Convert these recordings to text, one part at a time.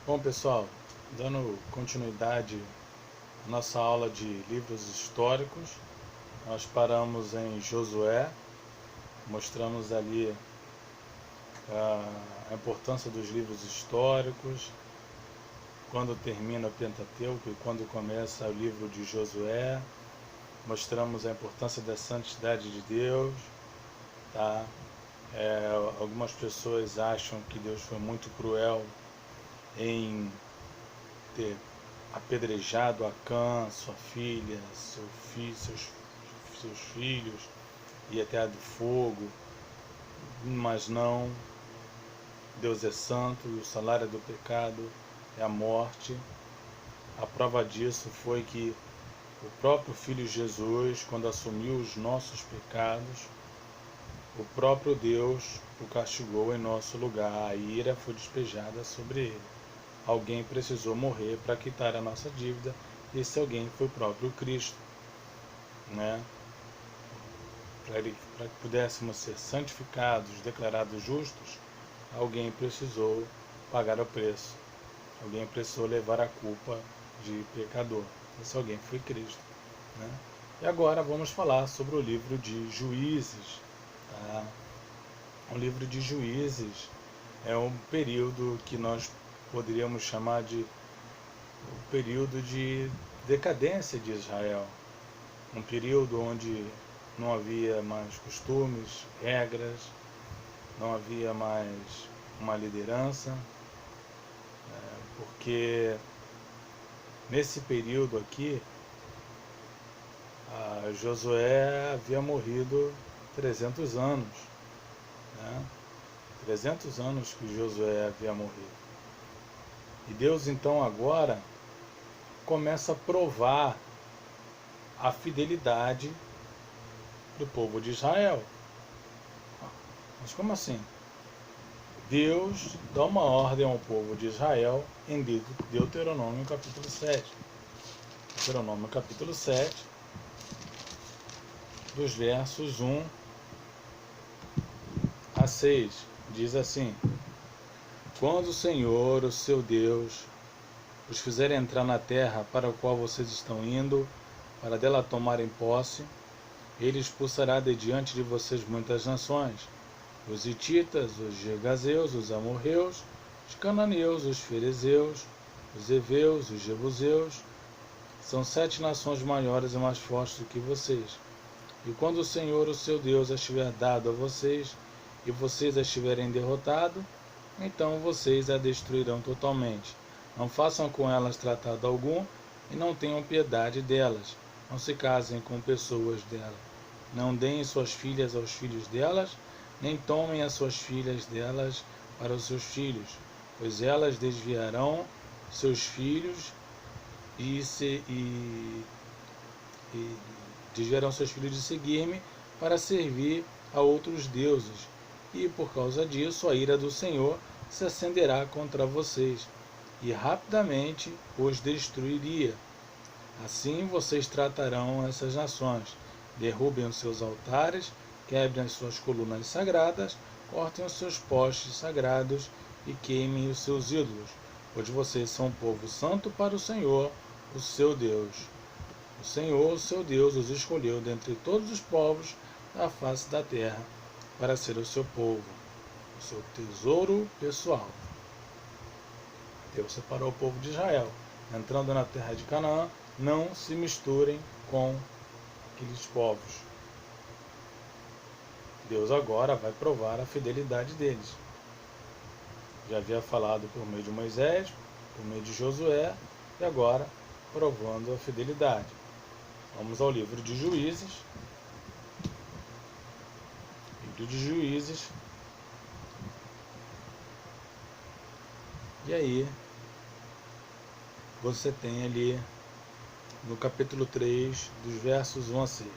Bom, pessoal, dando continuidade à nossa aula de livros históricos, nós paramos em Josué, mostramos ali a importância dos livros históricos, quando termina o Pentateuco e quando começa o livro de Josué, mostramos a importância da santidade de Deus, tá? Algumas pessoas acham que Deus foi muito cruel em ter apedrejado Acã, sua filha, seus filhos, e até do fogo, mas não. Deus é santo e o salário do pecado é a morte. A prova disso foi que o próprio Filho Jesus, quando assumiu os nossos pecados, o próprio Deus o castigou em nosso lugar. A ira foi despejada sobre ele. Alguém precisou morrer para quitar a nossa dívida, e esse alguém foi o próprio Cristo, né? Para que pudéssemos ser santificados, declarados justos, alguém precisou pagar o preço, alguém precisou levar a culpa de pecador. Esse alguém foi Cristo, né? E agora vamos falar sobre o livro de Juízes, tá? O livro de Juízes é um período que nós poderíamos chamar de o período de decadência de Israel, um período onde não havia mais costumes, regras, não havia mais uma liderança, porque nesse período aqui, Josué havia morrido 300 anos, né? 300 anos que Josué havia morrido. E Deus então agora começa a provar a fidelidade do povo de Israel. Mas como assim? Deus dá uma ordem ao povo de Israel em Deuteronômio capítulo 7. Deuteronômio capítulo 7, dos versos 1 a 6, diz assim: Quando o Senhor, o seu Deus, os fizer entrar na terra para a qual vocês estão indo, para dela tomarem posse, ele expulsará de diante de vocês muitas nações, os hititas, os gergazeus, os amorreus, os cananeus, os ferezeus, os heveus, os jebuseus. São 7 nações maiores e mais fortes do que vocês. E quando o Senhor, o seu Deus, as tiver dado a vocês, e vocês as tiverem derrotado, então vocês a destruirão totalmente. Não façam com elas tratado algum, e não tenham piedade delas. Não se casem com pessoas dela. Não deem suas filhas aos filhos delas, nem tomem as suas filhas delas para os seus filhos, pois elas desviarão seus filhos desviarão seus filhos de seguir-me para servir a outros deuses, e por causa disso a ira do Senhor se acenderá contra vocês, e rapidamente os destruiria. Assim vocês tratarão essas nações, derrubem os seus altares, quebrem as suas colunas sagradas, cortem os seus postes sagrados e queimem os seus ídolos, pois vocês são um povo santo para o Senhor, o seu Deus. O Senhor, o seu Deus, os escolheu dentre todos os povos da face da terra para ser o seu povo, o seu tesouro pessoal. Deus separou o povo de Israel. Entrando na terra de Canaã, não se misturem com aqueles povos. Deus agora vai provar a fidelidade deles. Já havia falado por meio de Moisés, por meio de Josué, e agora provando a fidelidade. Vamos ao livro de Juízes. Livro de Juízes. E aí, você tem ali no capítulo 3, dos versos 1 a 6.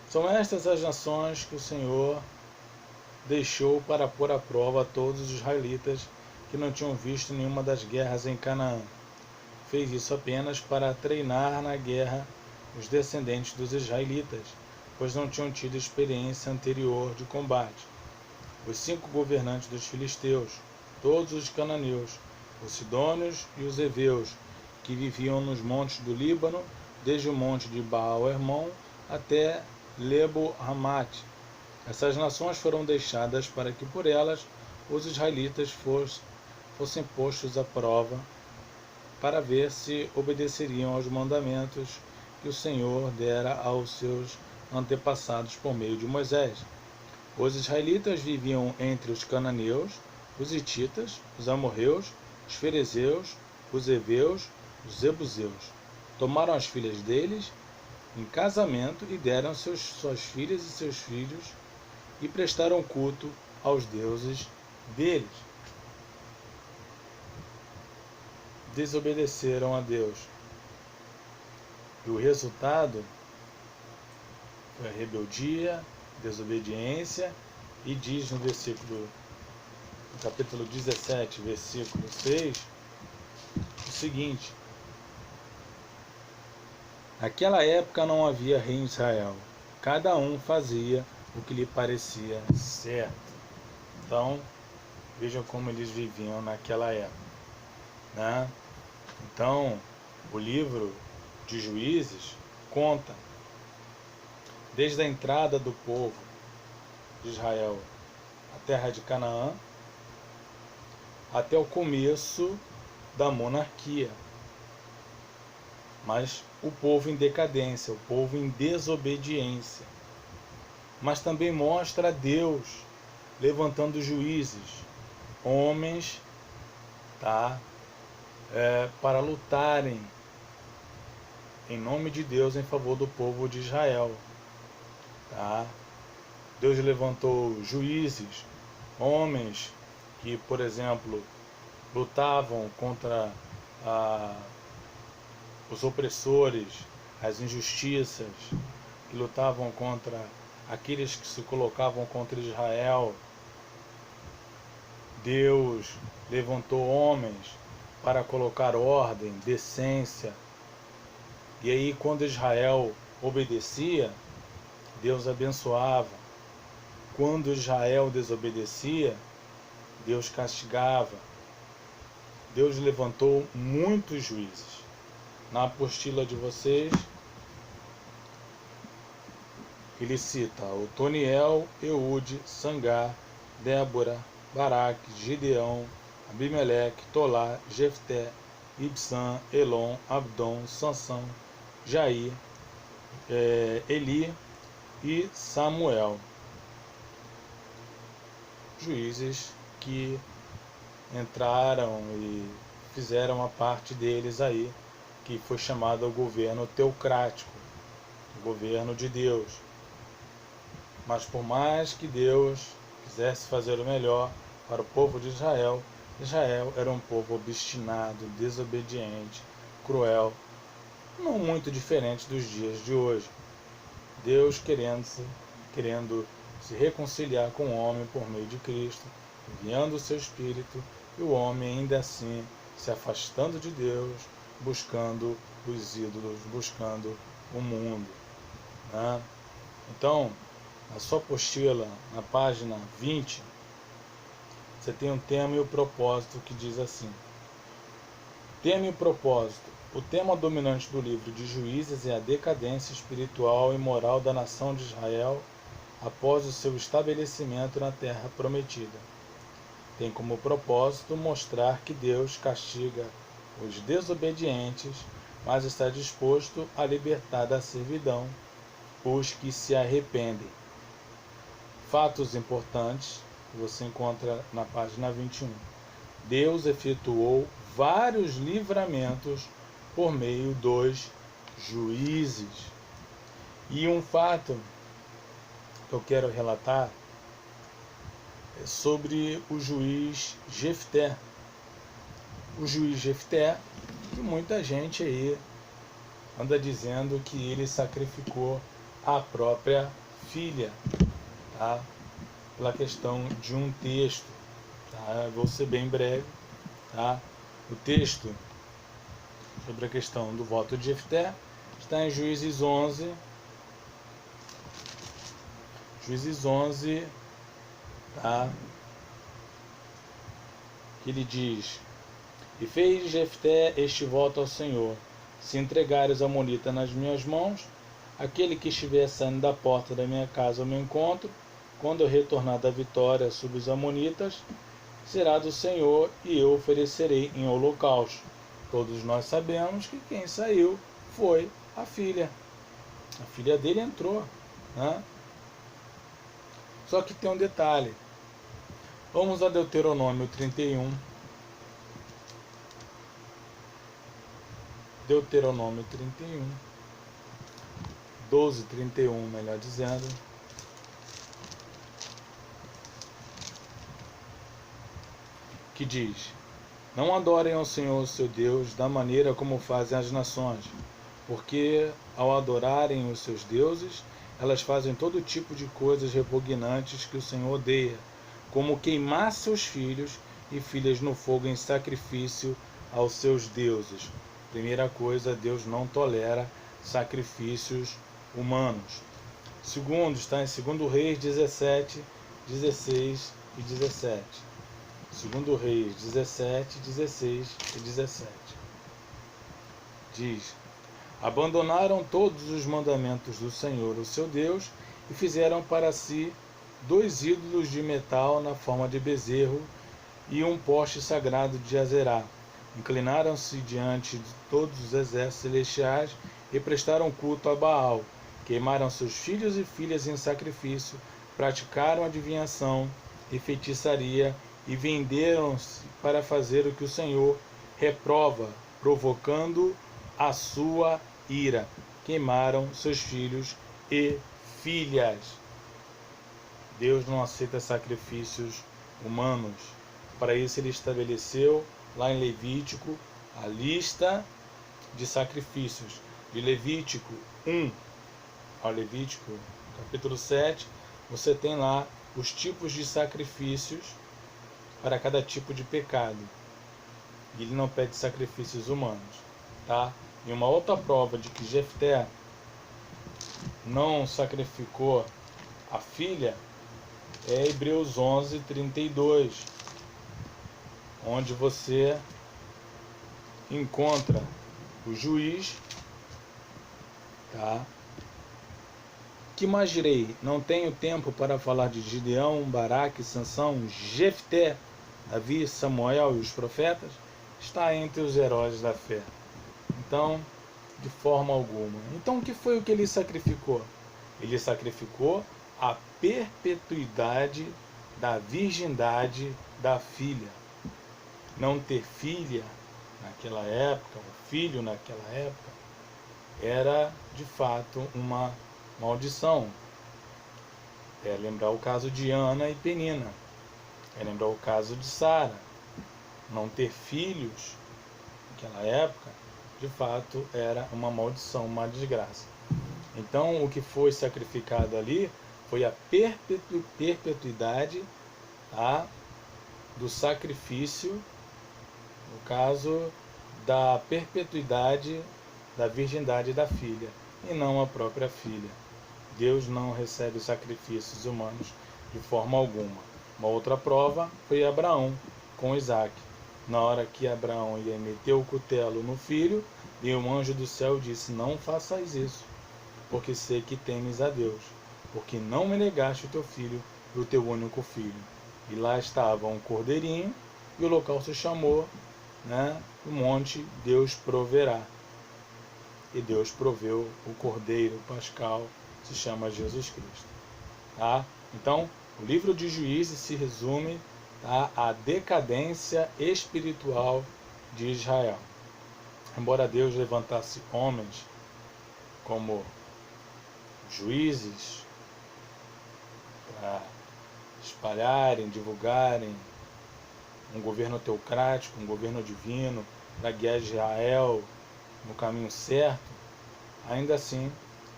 São estas as nações que o Senhor deixou para pôr à prova todos os israelitas que não tinham visto nenhuma das guerras em Canaã. Fez isso apenas para treinar na guerra os descendentes dos israelitas, pois não tinham tido experiência anterior de combate. Os 5 governantes dos filisteus, todos os cananeus, os sidônios e os heveus, que viviam nos montes do Líbano, desde o monte de Baal-Hermon até Lebo-Hamate. Essas nações foram deixadas para que por elas os israelitas fossem postos à prova, para ver se obedeceriam aos mandamentos que o Senhor dera aos seus antepassados por meio de Moisés. Os israelitas viviam entre os cananeus, os hititas, os amorreus, os ferezeus, os heveus, os jebuseus. Tomaram as filhas deles em casamento e deram suas filhas e seus filhos e prestaram culto aos deuses deles. Desobedeceram a Deus. E o resultado foi a rebeldia, desobediência, e diz no capítulo 17, versículo 6, o seguinte: naquela época não havia rei em Israel, cada um fazia o que lhe parecia certo. Então, vejam como eles viviam naquela época, né? Então, o livro de Juízes conta desde a entrada do povo de Israel à terra de Canaã até o começo da monarquia. Mas o povo em decadência, o povo em desobediência. Mas também mostra Deus levantando juízes, homens, para lutarem em nome de Deus em favor do povo de Israel. Deus levantou juízes, homens que, por exemplo, lutavam contra os opressores, as injustiças, que lutavam contra aqueles que se colocavam contra Israel. Deus levantou homens para colocar ordem, decência. E aí, quando Israel obedecia, Deus abençoava. Quando Israel desobedecia, Deus castigava. Deus levantou muitos juízes. Na apostila de vocês, ele cita Otoniel, Eude, Sangar, Débora, Baraque, Gideão, Abimeleque, Tolá, Jefté, Ibsã, Elon, Abdon, Sansão, Jair, Eli e Samuel. Juízes que entraram e fizeram a parte deles aí, que foi chamado o governo teocrático, o governo de Deus. Mas por mais que Deus quisesse fazer o melhor para o povo de Israel, Israel era um povo obstinado, desobediente, cruel, não muito diferente dos dias de hoje. Deus querendo se reconciliar com o homem por meio de Cristo, enviando o seu Espírito, e o homem ainda assim se afastando de Deus, buscando os ídolos, buscando o mundo, né? Então, na sua apostila, na página 20, você tem um tema e o propósito que diz assim: tema e propósito. O tema dominante do livro de Juízes é a decadência espiritual e moral da nação de Israel após o seu estabelecimento na Terra Prometida. Tem como propósito mostrar que Deus castiga os desobedientes, mas está disposto a libertar da servidão os que se arrependem. Fatos importantes que você encontra na página 21. Deus efetuou vários livramentos por meio dos juízes. E um fato que eu quero relatar é sobre o juiz Jefté. O juiz Jefté, que muita gente aí anda dizendo que ele sacrificou a própria filha, pela questão de um texto, vou ser bem breve, O texto sobre a questão do voto de Jefté está em Juízes 11, que ele diz: E fez Jefté este voto ao Senhor: se entregares a Amorita nas minhas mãos, aquele que estiver saindo da porta da minha casa ao meu encontro, quando eu retornar da vitória sobre os amonitas, será do Senhor, e eu oferecerei em holocausto. Todos nós sabemos que quem saiu foi a filha. A filha dele entrou, né? Só que tem um detalhe. Vamos a Deuteronômio 31. Deuteronômio 31. 12:31, melhor dizendo. Que diz: não adorem ao Senhor seu Deus da maneira como fazem as nações, porque ao adorarem os seus deuses, elas fazem todo tipo de coisas repugnantes que o Senhor odeia, como queimar seus filhos e filhas no fogo em sacrifício aos seus deuses. Primeira coisa, Deus não tolera sacrifícios humanos. Segundo, está em 2 Reis 17, 16 e 17. 2 Reis 17, 16 e 17. Diz: abandonaram todos os mandamentos do Senhor, o seu Deus, e fizeram para si 2 ídolos de metal na forma de bezerro e um poste sagrado de Azerá. Inclinaram-se diante de todos os exércitos celestiais e prestaram culto a Baal. Queimaram seus filhos e filhas em sacrifício, praticaram adivinhação e feitiçaria e venderam-se para fazer o que o Senhor reprova, provocando a sua ira. Queimaram seus filhos e filhas. Deus não aceita sacrifícios humanos. Para isso ele estabeleceu lá em Levítico a lista de sacrifícios. De Levítico 1 ao Levítico capítulo 7, você tem lá os tipos de sacrifícios para cada tipo de pecado. E ele não pede sacrifícios humanos, tá? E uma outra prova de que Jefté não sacrificou a filha é Hebreus 11, 32, onde você encontra o juiz, tá? Que mais direi? Não tenho tempo para falar de Gideão, Baraque, Sansão, Jefté, Davi, Samuel e os profetas. Está entre os heróis da fé. Então, de forma alguma. Então, o que ele sacrificou? Ele sacrificou a perpetuidade da virgindade da filha. Não ter filha naquela época, um filho naquela época, era de fato uma maldição. É lembrar o caso de Ana e Penina. É lembrar o caso de Sara. Não ter filhos naquela época, de fato, era uma maldição, uma desgraça. Então, o que foi sacrificado ali foi a perpetuidade, tá, do sacrifício, no caso da perpetuidade da virgindade da filha, e não a própria filha. Deus não recebe sacrifícios humanos de forma alguma. Uma outra prova foi Abraão com Isaac. Na hora que Abraão ia meter o cutelo no filho, e um anjo do céu disse: não faças isso, porque sei que temes a Deus, porque não me negaste o teu filho, o teu único filho. E lá estava um cordeirinho, e o local se chamou, o monte Deus proverá. E Deus proveu o cordeiro pascal, se chama Jesus Cristo. Tá? Então, o livro de Juízes se resume, tá, à decadência espiritual de Israel. Embora Deus levantasse homens como juízes para espalharem, divulgarem um governo teocrático, um governo divino, para guiar Israel no caminho certo, ainda assim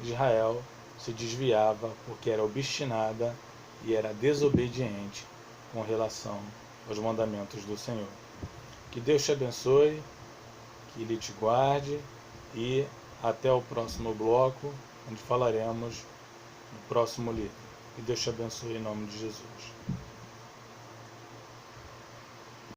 Israel se desviava porque era obstinada e era desobediente com relação aos mandamentos do Senhor. Que Deus te abençoe, que Ele te guarde, e até o próximo bloco, onde falaremos no próximo livro. Que Deus te abençoe em nome de Jesus.